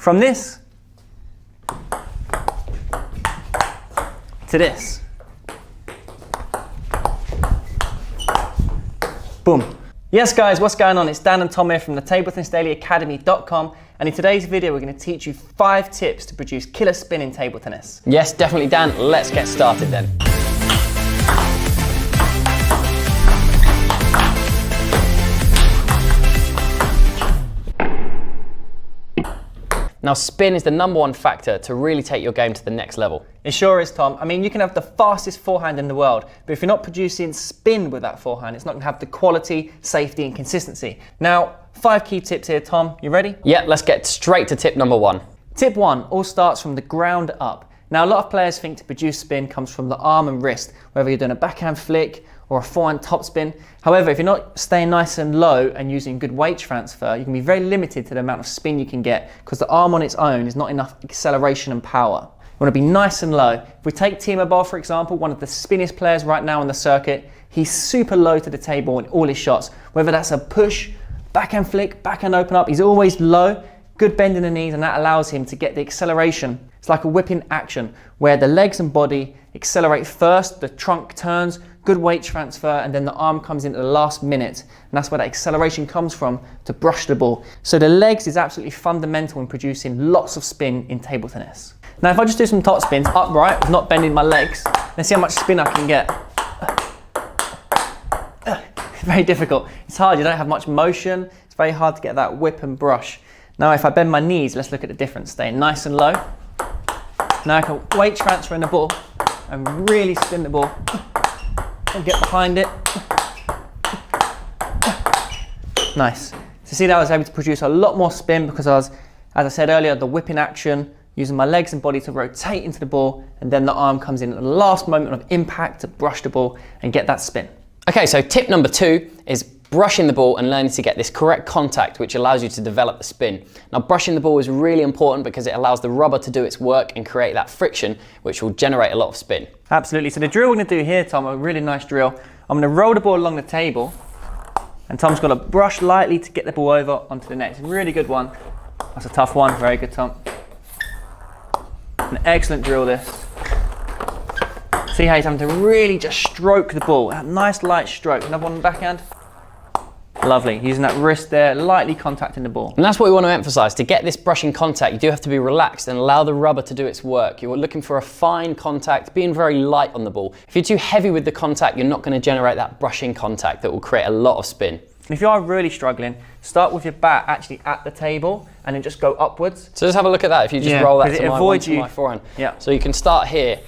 From this to this. Boom. Yes guys, what's going on? It's Dan and Tom here from the TableTennisDailyAcademy.com, and in today's video we're going to teach you 5 tips to produce killer spin in table tennis. Yes, definitely Dan. Let's get started then. Now, spin is the #1 factor to really take your game to the next level. It sure is, Tom. I mean, you can have the fastest forehand in the world, but if you're not producing spin with that forehand, it's not going to have the quality, safety and consistency. Now, 5 key tips here, Tom. You ready? Yeah, let's get straight to tip #1. Tip 1 all starts from the ground up. Now, a lot of players think to produce spin comes from the arm and wrist, whether you're doing a backhand flick or a forehand topspin. However, if you're not staying nice and low and using good weight transfer, you can be very limited to the amount of spin you can get because the arm on its own is not enough acceleration and power. You want to be nice and low. If we take Timo Boll, for example, one of the spinniest players right now on the circuit, he's super low to the table in all his shots. Whether that's a push, backhand flick, backhand open up, he's always low, good bend in the knees, and that allows him to get the acceleration. It's like a whipping action where the legs and body accelerate first, the trunk turns, good weight transfer, and then the arm comes in at the last minute. And that's where that acceleration comes from to brush the ball. So the legs is absolutely fundamental in producing lots of spin in table tennis. Now, if I just do some top spins upright, not bending my legs, let's see how much spin I can get. It's very difficult. It's hard, you don't have much motion. It's very hard to get that whip and brush. Now, if I bend my knees, let's look at the difference. Staying nice and low. Now I can weight transfer in the ball and really spin the ball and get behind it. Nice. So see that I was able to produce a lot more spin because I was, as I said earlier, the whipping action, using my legs and body to rotate into the ball, and then the arm comes in at the last moment of impact to brush the ball and get that spin. Okay, so tip #2 is brushing the ball and learning to get this correct contact, which allows you to develop the spin. Now, brushing the ball is really important because it allows the rubber to do its work and create that friction, which will generate a lot of spin. Absolutely. So the drill we're going to do here, Tom, a really nice drill. I'm going to roll the ball along the table, and Tom's got to brush lightly to get the ball over onto the net. It's a really good one. That's a tough one. Very good, Tom. An excellent drill, this. See how he's having to really just stroke the ball. A nice light stroke. Another one on the backhand. Lovely, using that wrist there, lightly contacting the ball. And that's what we want to emphasize. To get this brushing contact, you do have to be relaxed and allow the rubber to do its work. You're looking for a fine contact, being very light on the ball. If you're too heavy with the contact, you're not going to generate that brushing contact that will create a lot of spin. And if you are really struggling, start with your bat actually at the table and then just go upwards. So just have a look at that. If you just roll that to my forehand. Yeah. So you can start here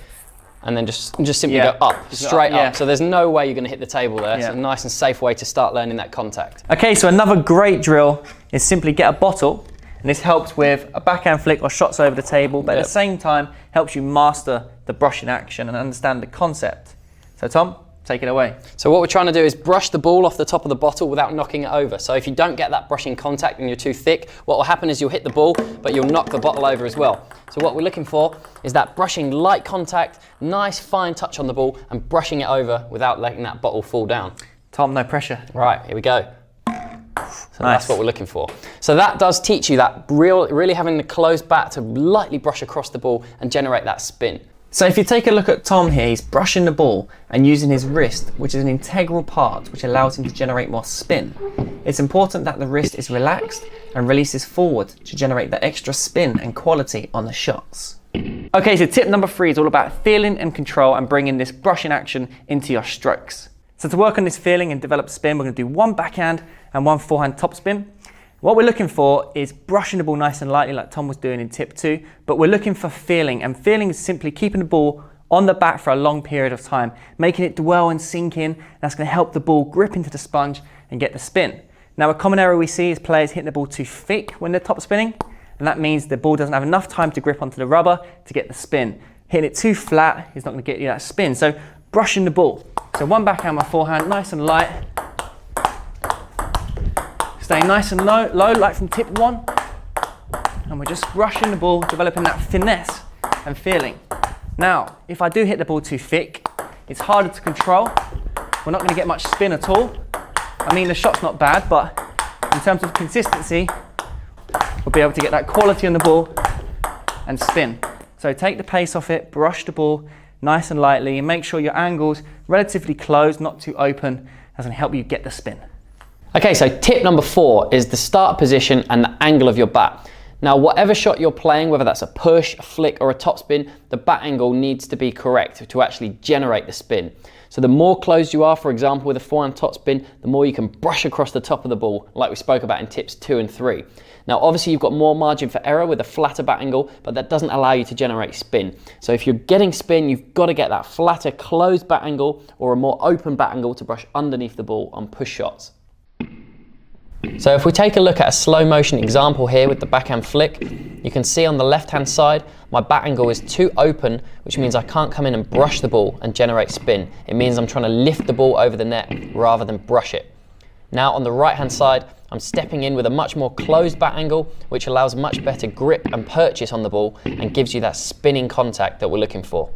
and then just simply go up, straight up. So there's no way you're going to hit the table there. It's a nice and safe way to start learning that contact. Okay, so another great drill is simply get a bottle, and this helps with a backhand flick or shots over the table, but at the same time helps you master the brushing action and understand the concept. So Tom, take it away. So what we're trying to do is brush the ball off the top of the bottle without knocking it over. So if you don't get that brushing contact and you're too thick, what will happen is you'll hit the ball, but you'll knock the bottle over as well. So what we're looking for is that brushing light contact, nice fine touch on the ball, and brushing it over without letting that bottle fall down. Tom, no pressure. Right, here we go. So that's what we're looking for. So that does teach you that really having the closed bat to lightly brush across the ball and generate that spin. So if you take a look at Tom here, he's brushing the ball and using his wrist, which is an integral part which allows him to generate more spin. It's important that the wrist is relaxed and releases forward to generate that extra spin and quality on the shots. Okay, so tip #3 is all about feeling and control and bringing this brushing action into your strokes. So to work on this feeling and develop spin, we're going to do 1 backhand and 1 forehand topspin. What we're looking for is brushing the ball nice and lightly like Tom was doing in tip 2, but we're looking for feeling, and feeling is simply keeping the ball on the bat for a long period of time, making it dwell and sink in. That's going to help the ball grip into the sponge and get the spin. Now, a common error we see is players hitting the ball too thick when they're top spinning, and that means the ball doesn't have enough time to grip onto the rubber to get the spin. Hitting it too flat is not going to get you that spin, so brushing the ball. So 1 backhand, 1 forehand, nice and light. Stay nice and low, like from tip 1. And we're just brushing the ball, developing that finesse and feeling. Now, if I do hit the ball too thick, it's harder to control. We're not going to get much spin at all. I mean, the shot's not bad, but in terms of consistency, we'll be able to get that quality on the ball and spin. So take the pace off it, brush the ball nice and lightly, and make sure your angle's relatively closed, not too open. That's going to help you get the spin. Okay, so tip number 4 is the start position and the angle of your bat. Now, whatever shot you're playing, whether that's a push, a flick, or a topspin, the bat angle needs to be correct to actually generate the spin. So the more closed you are, for example, with a forehand topspin, the more you can brush across the top of the ball, like we spoke about in tips 2 and 3. Now, obviously, you've got more margin for error with a flatter bat angle, but that doesn't allow you to generate spin. So if you're getting spin, you've got to get that flatter, closed bat angle or a more open bat angle to brush underneath the ball on push shots. So if we take a look at a slow motion example here with the backhand flick, you can see on the left hand side, my bat angle is too open, which means I can't come in and brush the ball and generate spin. It means I'm trying to lift the ball over the net rather than brush it. Now on the right hand side, I'm stepping in with a much more closed bat angle, which allows much better grip and purchase on the ball and gives you that spinning contact that we're looking for.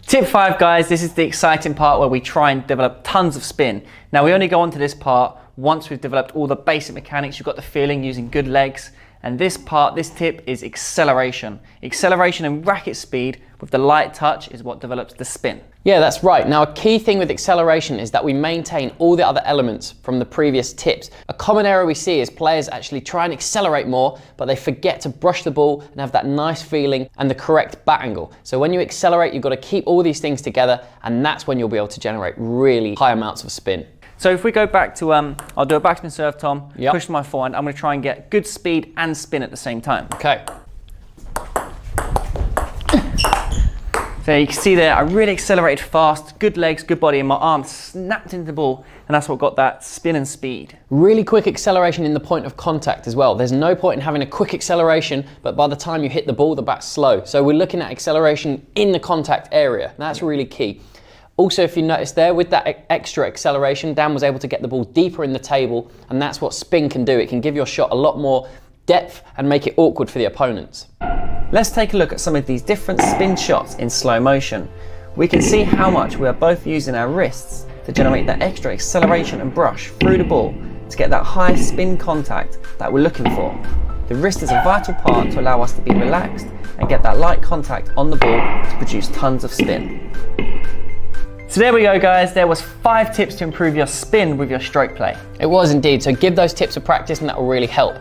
Tip 5, guys, this is the exciting part where we try and develop tons of spin. Now, we only go on to this part once we've developed all the basic mechanics, you've got the feeling using good legs. And this part, this tip is acceleration. Acceleration and racket speed with the light touch is what develops the spin. Yeah, that's right. Now, a key thing with acceleration is that we maintain all the other elements from the previous tips. A common error we see is players actually try and accelerate more, but they forget to brush the ball and have that nice feeling and the correct bat angle. So when you accelerate, you've got to keep all these things together, and that's when you'll be able to generate really high amounts of spin. So if we go back to, I'll do a backspin serve, Tom, Yep. push my forehand, I'm going to try and get good speed and spin at the same time. Okay. So you can see there, I really accelerated fast, good legs, good body, and my arm snapped into the ball, and that's what got that spin and speed. Really quick acceleration in the point of contact as well. There's no point in having a quick acceleration, but by the time you hit the ball, the bat's slow. So we're looking at acceleration in the contact area. That's really key. Also, if you notice there, with that extra acceleration, Dan was able to get the ball deeper in the table, and that's what spin can do. It can give your shot a lot more depth and make it awkward for the opponents. Let's take a look at some of these different spin shots in slow motion. We can see how much we are both using our wrists to generate that extra acceleration and brush through the ball to get that high spin contact that we're looking for. The wrist is a vital part to allow us to be relaxed and get that light contact on the ball to produce tons of spin. So there we go, guys. There was 5 tips to improve your spin with your stroke play. It was indeed, so give those tips a practice and that will really help.